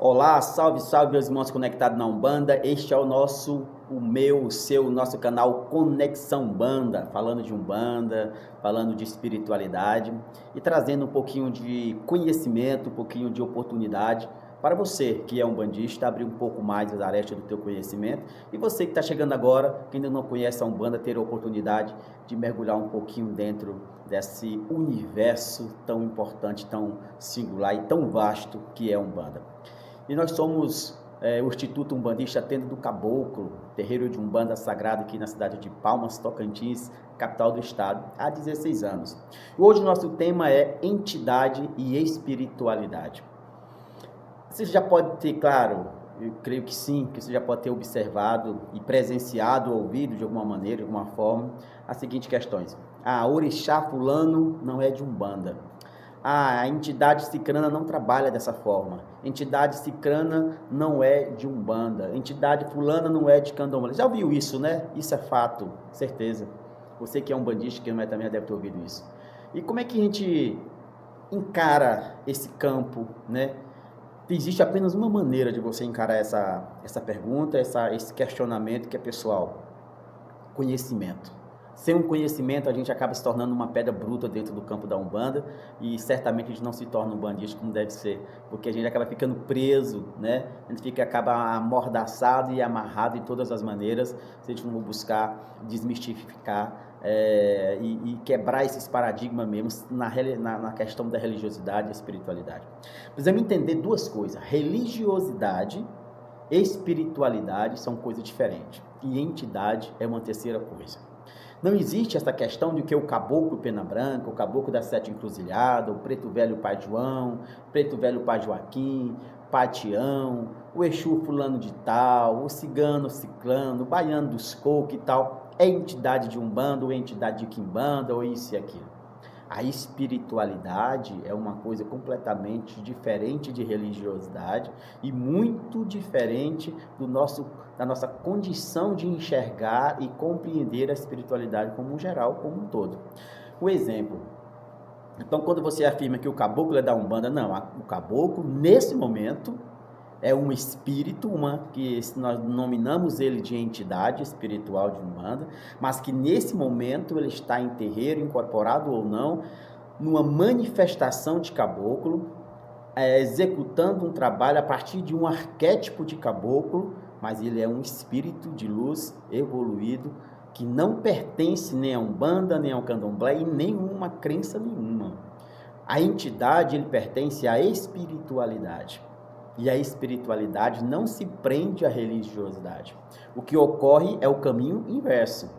Olá, salve, salve meus irmãos conectados na Umbanda. Este é o nosso canal Conexão Umbanda, falando de Umbanda, falando de espiritualidade e trazendo um pouquinho de conhecimento, um pouquinho de oportunidade para você que é umbandista, abrir um pouco mais as arestas do teu conhecimento, e você que está chegando agora, que ainda não conhece a Umbanda, ter a oportunidade de mergulhar um pouquinho dentro desse universo tão importante, tão singular e tão vasto que é a Umbanda. E nós somos o Instituto Umbandista Tenda do Caboclo, terreiro de Umbanda sagrado aqui na cidade de Palmas, Tocantins, capital do estado, há 16 anos. Hoje o nosso tema é entidade e espiritualidade. Você já pode ter, claro, eu creio que sim, que você já pode ter observado e presenciado, ouvido de alguma maneira, de alguma forma, as seguintes questões. Orixá fulano não é de Umbanda. A entidade cicrana não trabalha dessa forma. Entidade cicrana não é de Umbanda. Entidade fulana não é de Candomblé. Já ouviu isso, né? Isso é fato, certeza. Você que é umbandista, que não é também, já deve ter ouvido isso. E como é que a gente encara esse campo, né? Existe apenas uma maneira de você encarar essa pergunta, esse questionamento que é pessoal. Conhecimento. Sem um conhecimento, a gente acaba se tornando uma pedra bruta dentro do campo da Umbanda e certamente a gente não se torna um bandista como deve ser, porque a gente acaba ficando preso, né? A gente acaba amordaçado e amarrado de todas as maneiras, se a gente não buscar desmistificar e quebrar esses paradigmas mesmo na questão da religiosidade e espiritualidade. Precisamos entender duas coisas: religiosidade e espiritualidade são coisas diferentes, e entidade é uma terceira coisa. Não existe essa questão de que o caboclo pena branca, o caboclo das sete encruzilhadas, o preto velho pai João, preto velho pai Joaquim, pai Tião, o Exu fulano de tal, o cigano ciclano, o baiano dos coco e tal, é entidade de Umbanda ou é entidade de Quimbanda ou isso e aquilo. A espiritualidade é uma coisa completamente diferente de religiosidade e muito diferente da nossa condição de enxergar e compreender a espiritualidade como um geral, como um todo. O exemplo. Então, quando você afirma que o caboclo é da Umbanda, não, o caboclo, nesse momento, é um espírito, que nós nominamos ele de entidade espiritual de Umbanda, mas que nesse momento ele está em terreiro, incorporado ou não, numa manifestação de caboclo, executando um trabalho a partir de um arquétipo de caboclo, mas ele é um espírito de luz evoluído, que não pertence nem a Umbanda, nem ao Candomblé e nenhuma crença nenhuma. A entidade, ele pertence à espiritualidade. E a espiritualidade não se prende à religiosidade. O que ocorre é o caminho inverso.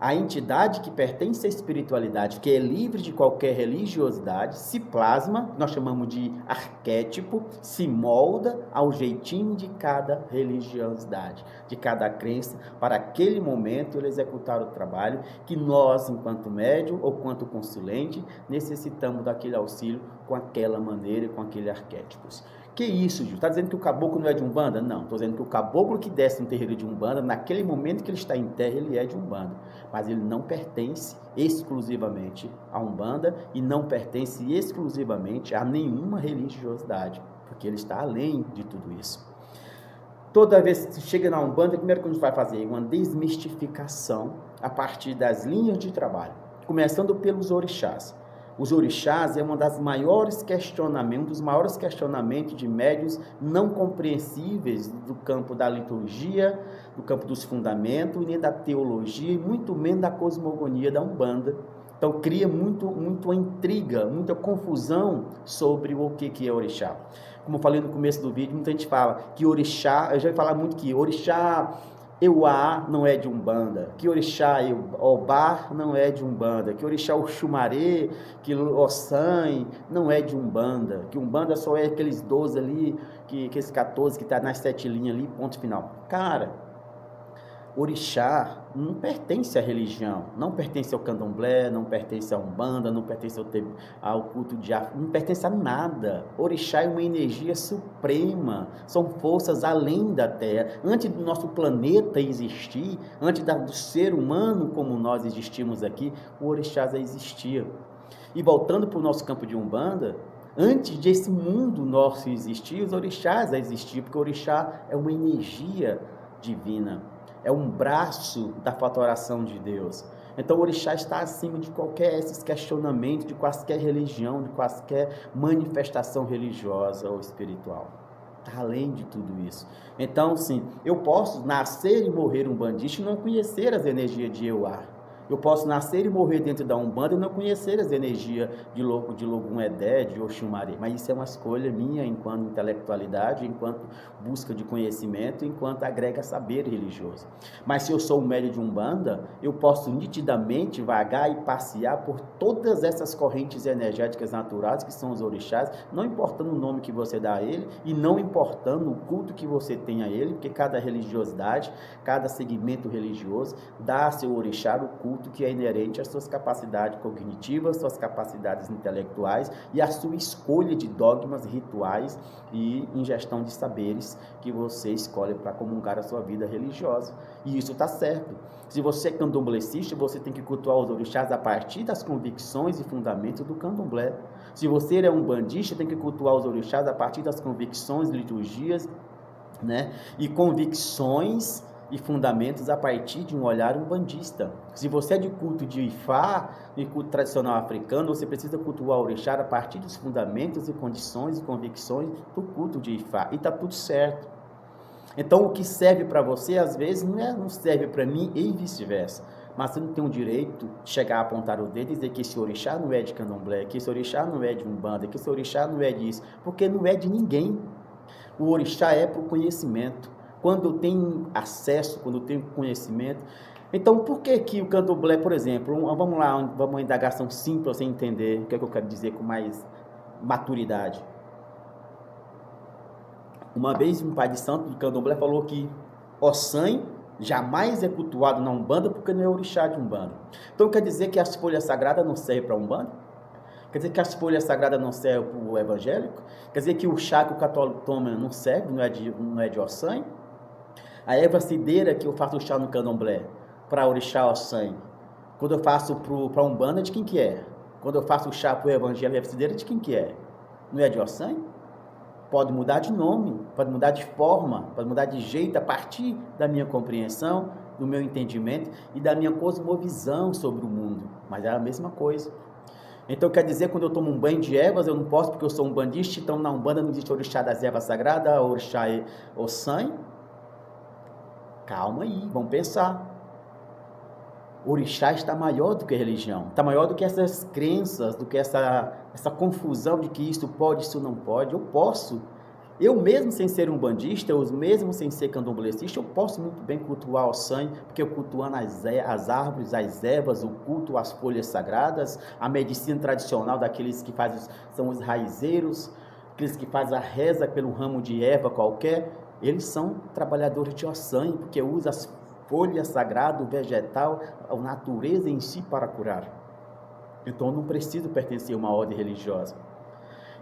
A entidade que pertence à espiritualidade, que é livre de qualquer religiosidade, se plasma, nós chamamos de arquétipo, se molda ao jeitinho de cada religiosidade, de cada crença, para aquele momento ele executar o trabalho que nós, enquanto médium ou quanto consulente, necessitamos daquele auxílio com aquela maneira e com aquele arquétipos. Que isso, Gil? Está dizendo que o caboclo não é de Umbanda? Não, estou dizendo que o caboclo que desce no terreiro de Umbanda, naquele momento que ele está em terra, ele é de Umbanda. Mas ele não pertence exclusivamente a Umbanda e não pertence exclusivamente a nenhuma religiosidade, porque ele está além de tudo isso. Toda vez que chega na Umbanda, a primeira coisa que a gente vai fazer é uma desmistificação a partir das linhas de trabalho, começando pelos orixás. Os orixás é um dos maiores questionamentos de médiuns não compreensíveis do campo da liturgia, do campo dos fundamentos, nem da teologia, e muito menos da cosmogonia da Umbanda. Então cria muito intriga, muita confusão sobre o que é orixá. Como eu falei no começo do vídeo, muita gente fala que orixá, eu já ia falar muito que orixá Euá não é de Umbanda, que orixá Obá não é de Umbanda, que orixá Oxumaré, que Ossan não é de Umbanda, que Umbanda só é aqueles 12 ali, aqueles 14 que está nas 7 linhas ali, ponto final. Cara, orixá não pertence à religião, não pertence ao Candomblé, não pertence à Umbanda, não pertence ao culto de África, não pertence a nada. Orixá é uma energia suprema, são forças além da Terra. Antes do nosso planeta existir, antes do ser humano como nós existimos aqui, o orixá já existia. E voltando para o nosso campo de Umbanda, Antes desse mundo nosso existir, os orixás existiam, porque o orixá é uma energia divina, é um braço da fatoração de Deus. Então o orixá está acima de qualquer esses questionamentos, de qualquer religião, de qualquer manifestação religiosa ou espiritual. Está além de tudo isso. Então, sim, eu posso nascer e morrer umbandista e não conhecer as energias de Euá. Eu posso nascer e morrer dentro da Umbanda e não conhecer as energias de Logum Edé, de Oxumaré. Mas isso é uma escolha minha enquanto intelectualidade, enquanto busca de conhecimento, enquanto agrega saber religioso. Mas se eu sou um médium de Umbanda, eu posso nitidamente vagar e passear por todas essas correntes energéticas naturais que são os orixás, não importando o nome que você dá a ele e não importando o culto que você tem a ele, porque cada religiosidade, cada segmento religioso dá a seu orixá o culto que é inerente às suas capacidades cognitivas, suas capacidades intelectuais e à sua escolha de dogmas, rituais e ingestão de saberes que você escolhe para comungar a sua vida religiosa. E isso está certo. Se você é candomblessista, você tem que cultuar os orixás a partir das convicções e fundamentos do candomblé. Se você é umbandista, tem que cultuar os orixás a partir das convicções, liturgias, né, e convicções e fundamentos a partir de um olhar umbandista. Se você é de culto de Ifá, de culto tradicional africano, você precisa cultuar o orixá a partir dos fundamentos e condições e convicções do culto de Ifá. E está tudo certo. Então, o que serve para você, às vezes, não serve para mim e vice-versa. Mas você não tem o direito de chegar a apontar o dedo e dizer que esse orixá não é de candomblé, que esse orixá não é de umbanda, que esse orixá não é disso, porque não é de ninguém. O orixá é para o conhecimento. Quando eu tenho acesso, quando eu tenho conhecimento. Então, por que o candomblé, por exemplo, vamos lá, vamos uma indagação simples para você entender o que é que eu quero dizer com mais maturidade. Uma vez um pai de santo do candomblé falou que Ossan jamais é cultuado na Umbanda porque não é orixá de Umbanda. Então, quer dizer que as folhas sagradas não servem para Umbanda? Quer dizer que as folhas sagradas não servem para o evangélico? Quer dizer que o chá que o católico toma não serve, não é de Ossan? A erva cideira que eu faço chá no candomblé, para orixá Ossan, quando eu faço para Umbanda, de quem que é? Quando eu faço chá para o evangelho, a erva cideira, de quem que é? Não é de Ossan? Pode mudar de nome, pode mudar de forma, pode mudar de jeito a partir da minha compreensão, do meu entendimento e da minha cosmovisão sobre o mundo, mas é a mesma coisa. Então, quer dizer, quando eu tomo um banho de ervas, eu não posso porque eu sou um umbandista, então na Umbanda não existe orixá das ervas sagradas, orixá Ossan. Calma aí, vamos pensar. O orixá está maior do que a religião, está maior do que essas crenças, do que essa confusão de que isso pode, isso não pode. Eu posso, eu mesmo sem ser umbandista, eu mesmo sem ser candomblessista, eu posso muito bem cultuar o sangue, porque eu cultuando as árvores, as ervas, o culto às folhas sagradas, a medicina tradicional daqueles que são os raizeiros, aqueles que fazem a reza pelo ramo de erva qualquer, eles são trabalhadores de Ossan, porque usam as folhas sagradas, o vegetal, a natureza em si para curar. Então eu não preciso pertencer a uma ordem religiosa.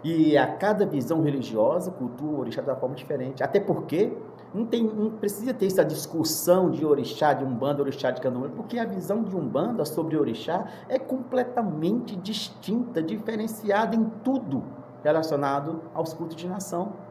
E a cada visão religiosa, cultua o orixá de uma forma diferente. Até porque não precisa ter essa discussão de orixá de Umbanda, orixá de candomblé, porque a visão de Umbanda sobre orixá é completamente distinta, diferenciada em tudo relacionado aos cultos de nação.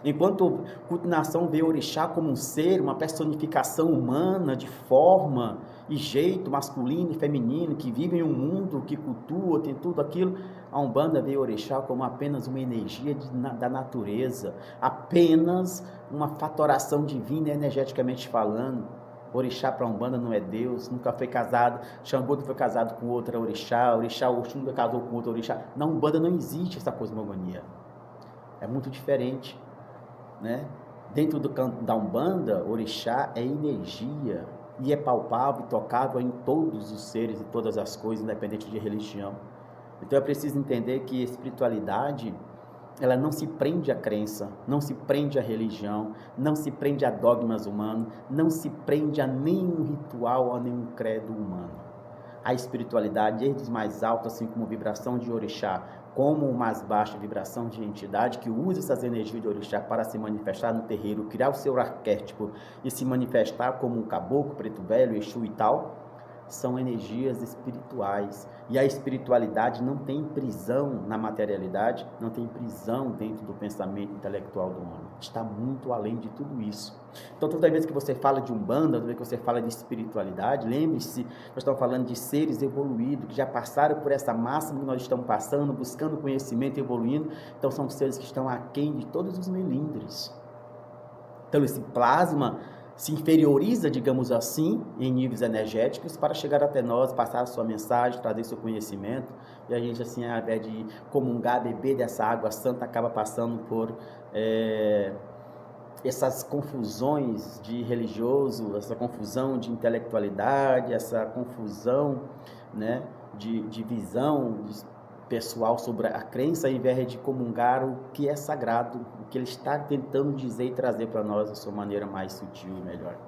Enquanto o culto de nação vê o orixá como um ser, uma personificação humana, de forma e jeito masculino e feminino, que vive em um mundo, que cultua, tem tudo aquilo, a Umbanda vê o orixá como apenas uma energia da natureza, apenas uma fatoração divina energeticamente falando. O orixá para a Umbanda não é Deus, nunca foi casado, Xangô foi casado com outra orixá Oxum casou com outra orixá. Na Umbanda não existe essa cosmogonia. É muito diferente. Né? Dentro da Umbanda, orixá é energia e é palpável e tocável em todos os seres e todas as coisas, independente de religião. Então é preciso entender que a espiritualidade, ela não se prende à crença, não se prende à religião, não se prende a dogmas humanos, não se prende a nenhum ritual, a nenhum credo humano. A espiritualidade, desde os mais altos, assim como vibração de orixá, como mais baixa vibração de entidade que usa essas energias de orixá para se manifestar no terreiro, criar o seu arquétipo e se manifestar como um caboclo, preto velho, Exu e tal, são energias espirituais. E a espiritualidade não tem prisão na materialidade, não tem prisão dentro do pensamento intelectual do homem. Está muito além de tudo isso. Então, toda vez que você fala de Umbanda, toda vez que você fala de espiritualidade, lembre-se, nós estamos falando de seres evoluídos, que já passaram por essa máxima que nós estamos passando, buscando conhecimento, evoluindo. Então, são seres que estão aquém de todos os melindres. Então, esse plasma se inferioriza, digamos assim, em níveis energéticos para chegar até nós, passar a sua mensagem, trazer seu conhecimento, e a gente, assim, ao invés de comungar, beber dessa água santa, acaba passando por essas confusões de religioso, essa confusão de intelectualidade, essa confusão, né, de visão pessoal sobre a crença, ao invés de comungar o que é sagrado, o que ele está tentando dizer e trazer para nós da sua maneira mais sutil e melhor.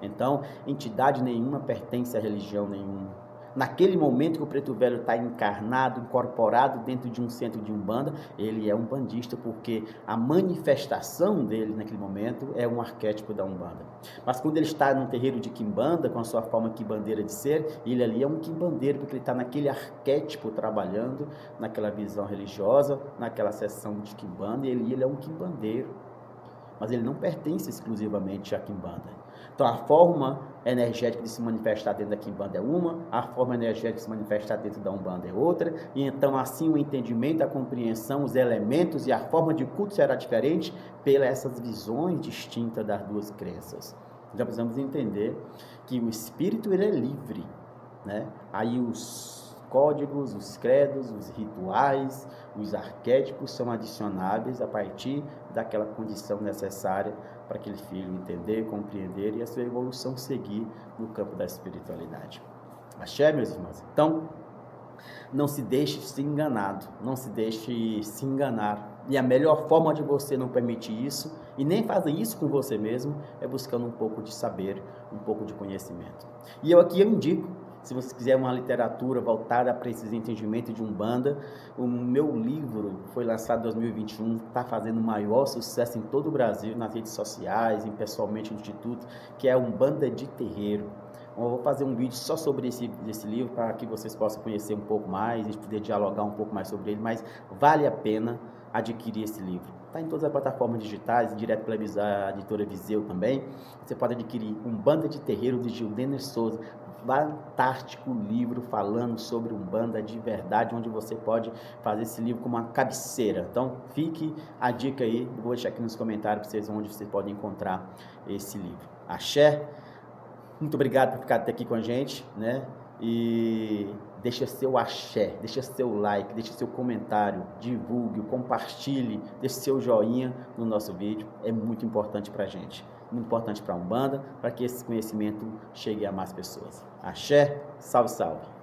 Então, entidade nenhuma pertence a religião nenhuma. Naquele momento que o Preto Velho está encarnado, incorporado dentro de um centro de Umbanda, ele é um bandista, porque a manifestação dele naquele momento é um arquétipo da Umbanda. Mas quando ele está num terreiro de Quimbanda, com a sua forma quimbandeira de ser, ele ali é um quimbandeiro, porque ele está naquele arquétipo trabalhando, naquela visão religiosa, naquela sessão de Quimbanda, e ele é um quimbandeiro. Mas ele não pertence exclusivamente à Quimbanda. Então, a forma energética de se manifestar dentro da Quimbanda é uma, a forma energética de se manifestar dentro da Umbanda é outra, e então, assim, o entendimento, a compreensão, os elementos e a forma de culto será diferente pelas essas visões distintas das duas crenças. Então, precisamos entender que o espírito, ele é livre, né? Aí os códigos, os credos, os rituais, os arquétipos são adicionáveis a partir daquela condição necessária para aquele filho entender, compreender e a sua evolução seguir no campo da espiritualidade. Axé, meus irmãos? Então, não se deixe ser enganado, não se deixe se enganar. E a melhor forma de você não permitir isso, e nem fazer isso com você mesmo, é buscando um pouco de saber, um pouco de conhecimento. E eu indico, se você quiser uma literatura voltada para esses entendimentos de Umbanda, o meu livro foi lançado em 2021, está fazendo maior sucesso em todo o Brasil, nas redes sociais, e pessoalmente no Instituto, que é Umbanda de Terreiro. Eu vou fazer um vídeo só sobre esse livro, para que vocês possam conhecer um pouco mais, e poder dialogar um pouco mais sobre ele, mas vale a pena adquirir esse livro. Está em todas as plataformas digitais, direto pela editora Viseu também. Você pode adquirir Umbanda de Terreiro, de Gildener Souza. Fantástico livro falando sobre Umbanda de verdade, onde você pode fazer esse livro como uma cabeceira. Então, fique a dica aí, vou deixar aqui nos comentários para vocês onde vocês podem encontrar esse livro. Axé, muito obrigado por ficar até aqui com a gente, né? E deixa seu axé, deixa seu like, deixa seu comentário, divulgue, compartilhe, deixe seu joinha no nosso vídeo, é muito importante para a gente. Muito importante para a Umbanda, para que esse conhecimento chegue a mais pessoas. Axé, salve, salve!